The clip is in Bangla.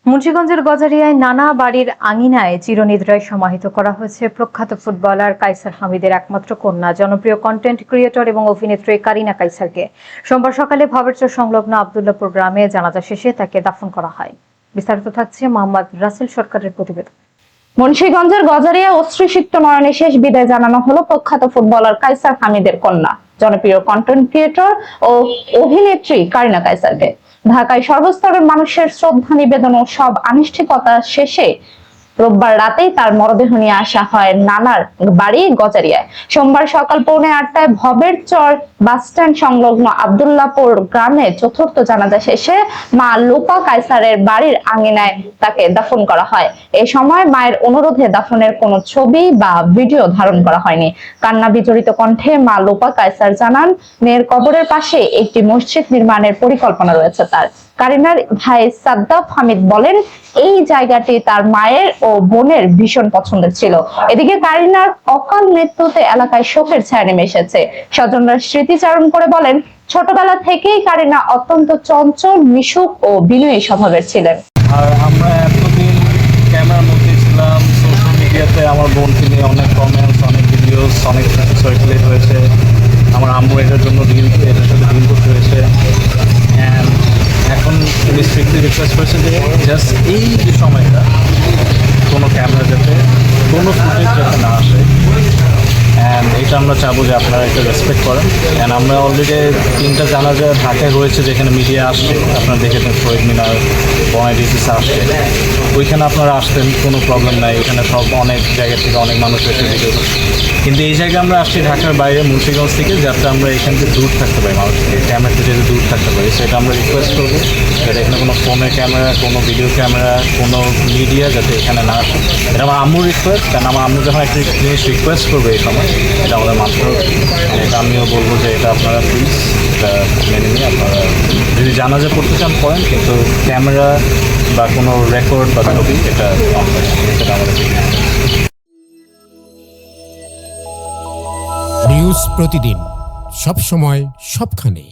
মুন্সিগঞ্জের গজারিয়ায় নানা বাড়ির আঙিনায় চিরনিদ্রায় সমাহিত করা হয়েছে প্রখ্যাত ফুটবলার কায়সার হামিদের একমাত্র কন্যা জনপ্রিয় কন্টেন্ট ক্রিয়েটর এবং অভিনেত্রী কারিনা কায়সারকে। সোমবার সকালে ভবেরচর সংলগ্ন আব্দুল্লাহপুর গ্রামে জানাজা শেষে তাকে দাফন করা হয়। বিস্তারিত থাকছে মোহাম্মদ রাসেল সরকারের প্রতিবেদন। মুন্সিগঞ্জের গজারিয়া অশ্রুসিক্ত নয়নে শেষ বিদায় জানানো হলো প্রখ্যাত ফুটবলার কায়সার হামিদের কন্যা জনপ্রিয় কন্টেন্ট ক্রিয়েটর ও অভিনেত্রী কারিনা কায়সারকে। ঢাকায় সর্বস্তরের মানুষের শ্রদ্ধা নিবেদন ও সব আনুষ্ঠানিকতা শেষে রোববার রাতেই তার মরদেহ নিয়ে আসা হয় নানার বাড়ি গজারিয়ায়। সোমবার সকাল 8:45টায় ভবেরচর বাসস্ট্যান্ড সংলগ্ন আব্দুল্লাহপুর গ্রামে চতুর্থ জানাজা শেষে মা লোপা কায়সারের বাড়ির আঙিনায় তাকে দাফন করা হয়। এই সময় মায়ের অনুরোধে দাফনের কোনো ছবি বা ভিডিও ধারণ করা হয়নি। কান্না বিজড়িত কণ্ঠে মা লোপা কায়সার জানান, মেয়ের কবরের পাশে একটি মসজিদ নির্মাণের পরিকল্পনা রয়েছে তার। কারিনার ভাই সাদ্দাফ হামিদ বলেন, এই জায়গাটি তার মায়ের ও বোনের ভীষণ পছন্দের ছিল। এদিকে কারিনার অকাল মৃত্যুতে এলাকায় শোকের ছায়া নেমে এসেছে। স্বজনরা স্মৃতিচারণ করে বলেন, ছোটবেলা থেকেই কারিনা অত্যন্ত চঞ্চল, মিশুক ও বিনয়ী স্বভাবের ছিলেন। আর আমরা এতদিন ক্যামেরার মধ্যে ছিলাম, সোশ্যাল মিডিয়াতে আমার বোনকে নিয়ে অনেক কমেন্টস, অনেক ভিডিওস, অনেক সার্কুলেট হয়েছে। আমার আম্মু এটার জন্য এটার সাথে ডিল করতে হয়েছে। অ্যান্ড এখন তিনি স্ট্রিক্টলি রিকোয়েস্ট করেছে যে জাস্ট এই যে সময়টা কোনো ক্যামেরা যাতে, কোনো ফুটেজ যাতে না আসে। অ্যান্ড এটা আমরা চাবো যে আপনারা এটা রেসপেক্ট করেন। অ্যান্ড আমরা অলরেডি 3টা জানাজা ঢাকায় রয়েছে যেখানে মিডিয়া আসছে, আপনারা দেখেছেন শহীদ মিনার, ডিসিস আসছে, ওইখানে আপনারা আসতেন, কোনো প্রবলেম নাই। এখানে সব অনেক জায়গা থেকে অনেক মানুষ এসে ভিডিও করছে। কিন্তু এই জায়গায় আমরা আসছি ঢাকার বাইরে মুন্সিগঞ্জ থেকে, যাতে আমরা এখান থেকে দূর থাকতে পারি, মানুষ থেকে ক্যামেরা থেকে যদি দূর থাকতে পারি, সেটা আমরা রিকোয়েস্ট করবো যাতে এখানে কোনো ফোনের ক্যামেরা, কোনো ভিডিও ক্যামেরা, কোনো মিডিয়া যাতে এখানে না আসে। এটা আমার আম্মুর রিকোয়েস্ট, কারণ আমার আম্মু যখন একটা জিনিস রিকোয়েস্ট করবে এই সময়, এটা আমাদের মানতে হবে। এটা আমিও বলবো যে এটা আপনারা প্লিজ এটা মেনে নিয়ে আপনারা যদি জানাজা করতে চান করেন, কিন্তু ক্যামেরা বা কোনো রেকর্ড বা ছবি এটা আমাদের নিউজ প্রতিদিন, সব সময়, সবখানে।